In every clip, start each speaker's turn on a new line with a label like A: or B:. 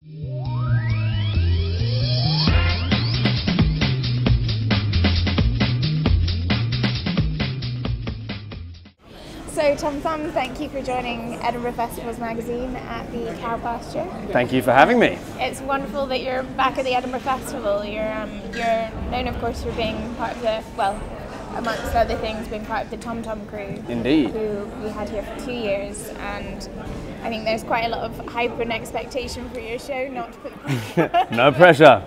A: So Thum, thank you for joining Edinburgh Festival's magazine at the Cow Pasture.
B: Thank you for having me.
A: It's wonderful that you're back at the Edinburgh Festival. You're known, of course, for being part of the, well, amongst other things, being part of the Thum crew.
B: Indeed.
A: Who we had here for 2 years, and I think there's quite a lot of hype and expectation for your show, not to put the pressure.
B: No pressure.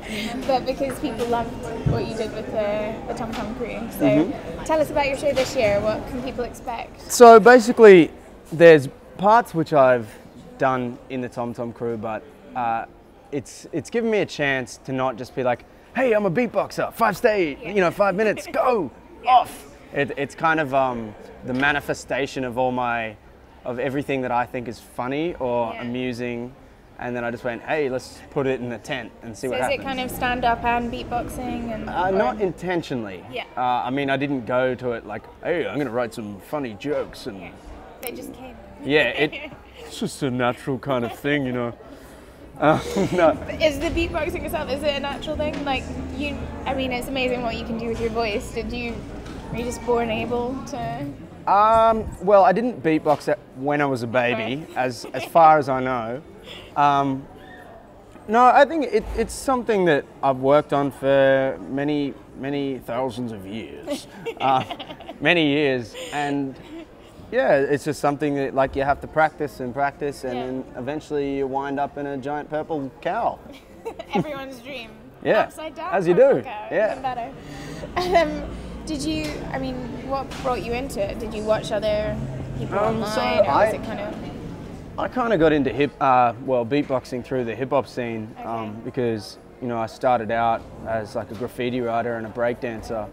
A: But because people loved what you did with the Thum crew. So tell us about your show this year. What can people expect?
B: So basically, there's parts which I've done in the Thum crew, but it's given me a chance to not just be like, hey, I'm a beatboxer, 5 minutes, go, off. It's kind of the manifestation of of everything that I think is funny or amusing, and then I just went, hey, let's put it in the tent and see what happens.
A: So is it kind of stand-up and beatboxing? And
B: not intentionally.
A: Yeah.
B: I mean, I didn't go to it like, hey, I'm going to write some funny jokes. And
A: they just came.
B: Yeah, it's just a natural kind of thing, you know. No.
A: Is the beatboxing itself, is it a natural thing? Like, I mean, it's amazing what you can do with your voice. Were you just born able to?
B: Well, I didn't beatbox when I was a baby, as far as I know. No, I think it's something that I've worked on for many thousands of years, many years, and yeah, it's just something that like you have to practice and practice, and then eventually you wind up in a giant purple cow.
A: Everyone's dream.
B: Yeah,
A: upside down.
B: As you do.
A: Cow.
B: Yeah.
A: Even better. Did you? I mean, what brought you into it? Did you watch other people online, or was it kind of?
B: I kind of got into beatboxing through the hip hop scene, because I started out as like a graffiti writer and a breakdancer,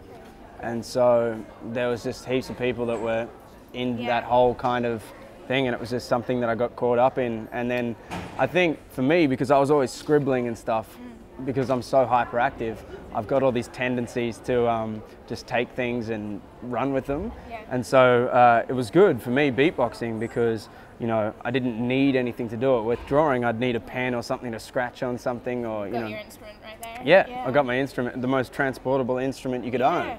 B: and so there was just heaps of people that were in that whole kind of thing, and it was just something that I got caught up in. And then I think for me, because I was always scribbling and stuff, because I'm so hyperactive, I've got all these tendencies to just take things and run with them. Yeah. And so it was good for me beatboxing, because I didn't need anything to do it. With drawing, I'd need a pen or something to scratch on something, or
A: got your instrument right there.
B: Yeah, I got my instrument, the most transportable instrument you could own.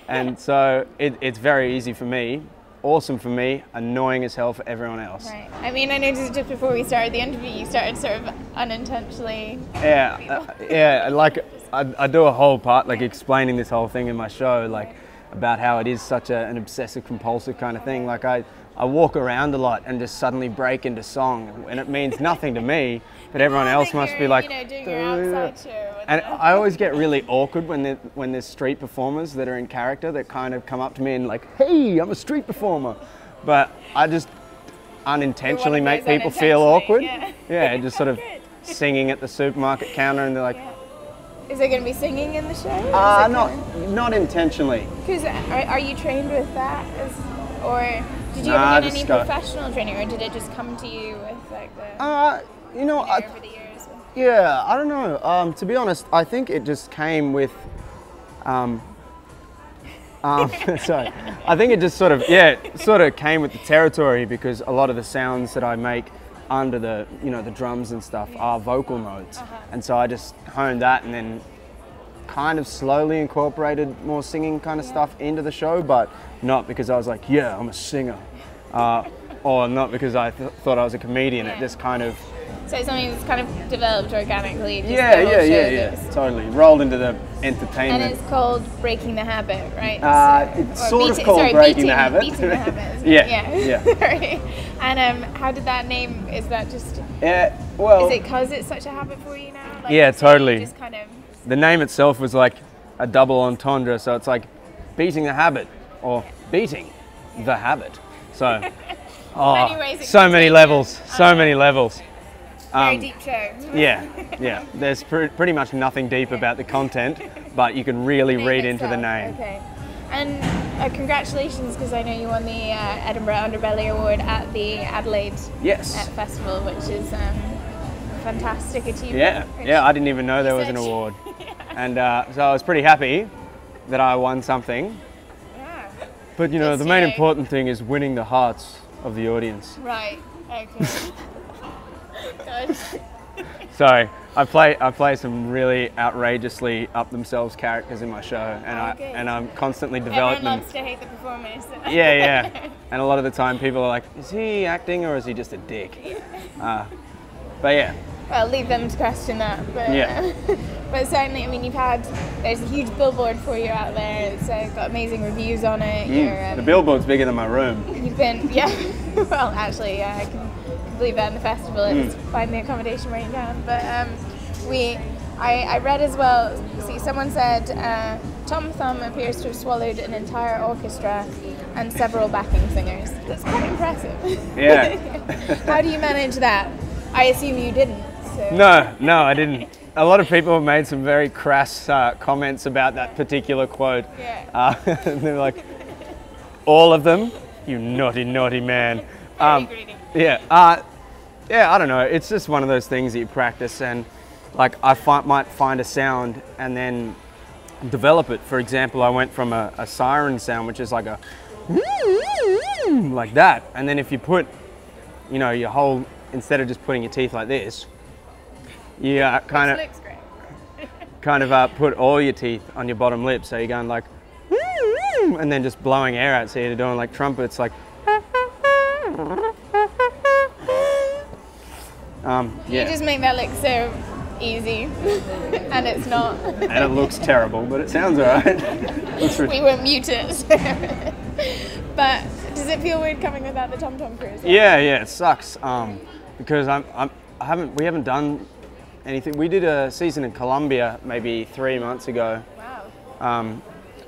B: And so it's very easy for me. Awesome for me, annoying as hell for everyone else.
A: Right. I mean, I noticed just before we started the interview, you started sort of unintentionally.
B: Yeah, like I do a whole part, like explaining this whole thing in my show, like about how it is such an obsessive compulsive kind of thing. Like I walk around a lot and just suddenly break into song, and it means nothing to me, but everyone else must be like,
A: doing your outside show.
B: And I always get really awkward when there's street performers that are in character that kind of come up to me and like, hey, I'm a street performer. But I just unintentionally make people feel awkward. Yeah, just sort of singing at the supermarket counter, and they're like,
A: Is there going to be singing in the show?
B: Not intentionally.
A: Because are you trained with that? Or did you ever get any professional training, or did it just come to you with like the over the years?
B: Yeah, I don't know. To be honest, I think it just came with. Sorry, I think it just sort of came with the territory, because a lot of the sounds that I make under the the drums and stuff are vocal notes, and so I just honed that, and then kind of slowly incorporated more singing kind of stuff into the show, but not because I was like, yeah, I'm a singer, or not because I thought I was a comedian. It just kind of.
A: So it's something that's kind of developed organically.
B: Yeah, totally. Rolled into the entertainment.
A: And it's called Breaking the Habit, right?
B: It's sort of called Breaking the Habit.
A: Beating the Habit.
B: Yeah.
A: Sorry. And how did that name? Is that just?
B: Well.
A: Is it because it's such a habit for you now? Like,
B: yeah, totally.
A: Just kind of.
B: The name itself was like a double entendre, so it's like beating the habit or beating the habit. So, so many levels.
A: Very deep show.
B: Yeah. There's pretty much nothing deep about the content, but you can really read into the name.
A: Okay. And congratulations, because I know you won the Edinburgh Underbelly Award at the Adelaide Festival, which is a fantastic achievement.
B: Yeah, I didn't even know there was an award. And so I was pretty happy that I won something. Yeah. But the main important thing is winning the hearts of the audience.
A: Right, okay.
B: So I play some really outrageously up themselves characters in my show, and I'm constantly developing them.
A: Everyone loves to hate the performers.
B: Yeah. And a lot of the time people are like, is he acting or is he just a dick? But yeah.
A: Well, leave them to question that. But,
B: yeah.
A: But certainly, I mean, there's a huge billboard for you out there. It's got amazing reviews on it.
B: The billboard's bigger than my room.
A: You've been, yeah. Well, actually, yeah, I can believe that in the festival. It's find the accommodation where you can. But I read as well. See, someone said Thum appears to have swallowed an entire orchestra and several backing singers. That's quite impressive.
B: Yeah.
A: How do you manage that? I assume you didn't. So.
B: No, I didn't. A lot of people have made some very crass comments about that particular quote.
A: Yeah.
B: They're like, all of them, you naughty, naughty man.
A: Very greedy.
B: Yeah. Yeah, I don't know. It's just one of those things that you practice, and like I might find a sound and then develop it. For example, I went from a siren sound, which is like a like that, and then if you put, your whole, instead of just putting your teeth like this, you kind of put all your teeth on your bottom lip, so you're going like, and then just blowing air out, so you're doing like trumpets, like.
A: You just make that look so easy, and it's not.
B: And it looks terrible, but it sounds alright.
A: We won't mute it. But does it feel weird coming without the tom-tom crew?
B: Yeah, it sucks. Because we haven't done anything. We did a season in Colombia maybe 3 months ago.
A: Wow.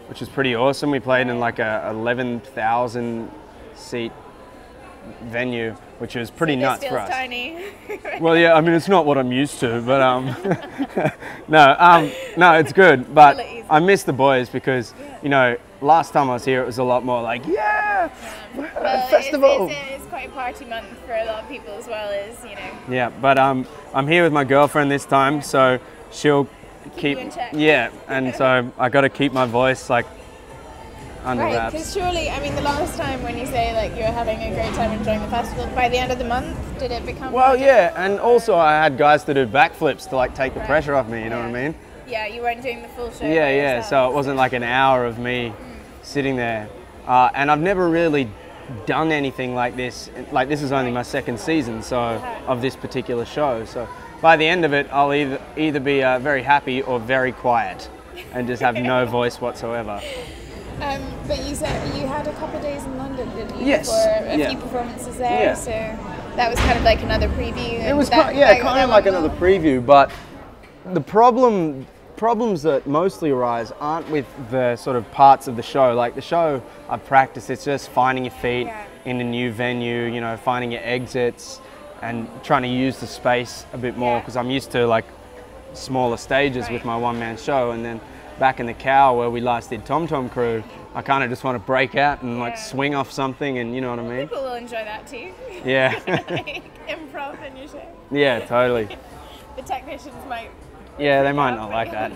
B: Which was pretty awesome. We played in like a 11,000 seat venue, which was pretty nuts for us.
A: Tiny.
B: Well, yeah, I mean, it's not what I'm used to, but no, it's good. But I miss the boys because, last time I was here, it was a lot more like,
A: well,
B: festival.
A: It's quite a party month for a lot of people as well as,
B: Yeah, but I'm here with my girlfriend this time, so she'll keep
A: you in check.
B: Yeah, and so I got to keep my voice like under
A: right,
B: wraps.
A: because surely, I mean, the last time when you say like you're having a great time enjoying the festival, by the end of the month, did it become?
B: Well, yeah, and also I had guys to do backflips to like take the pressure off me. You know what I mean?
A: Yeah, you weren't doing the full show.
B: Yeah. So it wasn't like an hour of me sitting there, and I've never really done anything like this. Like this is only my second season, so of this particular show. So by the end of it, I'll either be very happy or very quiet, and just have no voice whatsoever.
A: But you said you had a couple of days in London, didn't you?
B: Yes.
A: For a few performances there.
B: Yeah.
A: So that was kind of like another preview.
B: It was kind of like another preview, but the problems that mostly arise aren't with the sort of parts of the show. Like the show I've practiced, it's just finding your feet in a new venue, finding your exits and trying to use the space a bit more because I'm used to like smaller stages with my one-man show, and then back in the Cow where we last did Tom Tom Crew, I kind of just want to break out and like swing off something, and you know what I mean?
A: People will enjoy that too.
B: Yeah.
A: Like improv in your show.
B: Yeah, totally.
A: The technicians might.
B: Yeah, they might not like that.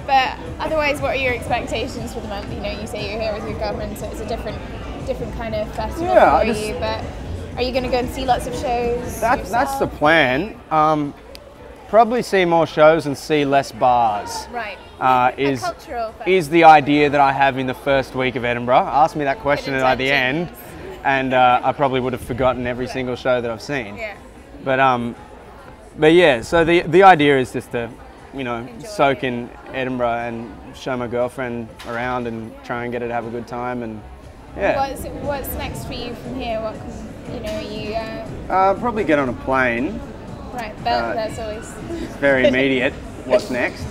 A: But otherwise, what are your expectations for the month? You say you're here with your girlfriend, so it's a different kind of festival for you. But are you going to go and see lots of shows?
B: That's the plan. Probably see more shows and see less bars.
A: Right.
B: Is the idea that I have in the first week of Edinburgh. Ask me that question at the end, and I probably would have forgotten every single show that I've seen.
A: Yeah.
B: But yeah, so the idea is just to, soak in Edinburgh and show my girlfriend around and try and get her to have a good time, and yeah.
A: What's next for you from here?
B: Probably get on a plane.
A: Right, that's always
B: very immediate. What's next?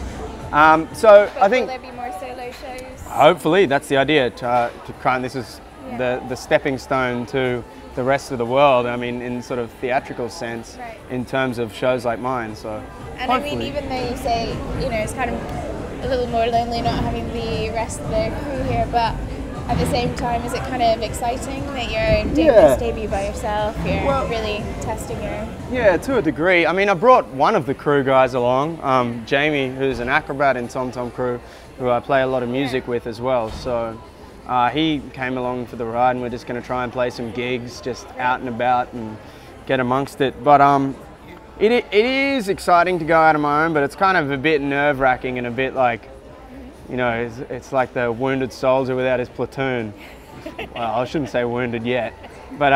B: So I think
A: will there be more solo shows?
B: Hopefully, that's the idea. To kind, this is the stepping stone to the rest of the world. I mean, in sort of theatrical sense, in terms of shows like mine. So,
A: and hopefully. I mean, even though you say it's kind of a little more lonely not having the rest of the crew here, but at the same time, is it kind of exciting that you're doing this debut by yourself? You're really testing your...
B: Yeah, to a degree. I mean, I brought one of the crew guys along, Jamie, who's an acrobat in Tom Tom Crew, who I play a lot of music with as well. So he came along for the ride, and we're just going to try and play some gigs just out and about and get amongst it. But It is exciting to go out on my own, but it's kind of a bit nerve-wracking and a bit like, you know, it's like the wounded soldier without his platoon. Well, I shouldn't say wounded yet, but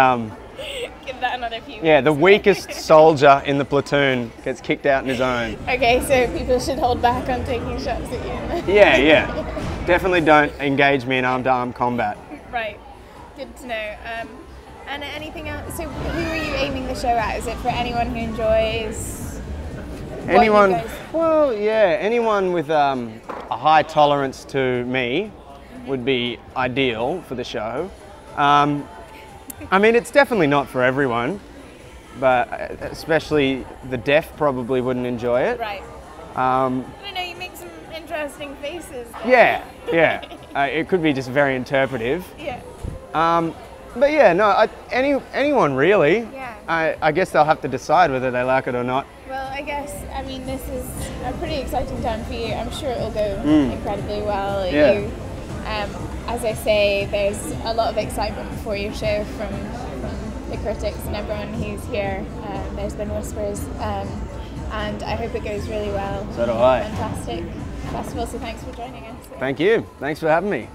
A: give that another few
B: yeah, the
A: weeks.
B: weakest soldier in the platoon gets kicked out on his own.
A: Okay, so people should hold back on taking shots at you.
B: Yeah. Definitely don't engage me in arm-to-arm combat.
A: Right, good to know. And anything else? So who are you aiming the show at? Is it for anyone who enjoys
B: Anyone?
A: what you guys...
B: Well, yeah, anyone with a high tolerance to me would be ideal for the show. I mean, it's definitely not for everyone, but especially the deaf probably wouldn't enjoy it.
A: Right. I don't know, you make some interesting faces there.
B: Yeah. It could be just very interpretive.
A: Yeah.
B: But yeah, no, anyone really.
A: Yeah.
B: I guess they'll have to decide whether they like it or not.
A: Well, I guess, I mean, this is a pretty exciting time for you. I'm sure it'll go incredibly well.
B: Yeah.
A: You, as I say, there's a lot of excitement before your show from the critics and everyone who's here. There's been whispers, and I hope it goes really well.
B: So do I.
A: Fantastic festival, so thanks for joining us.
B: Thank you. Thanks for having me.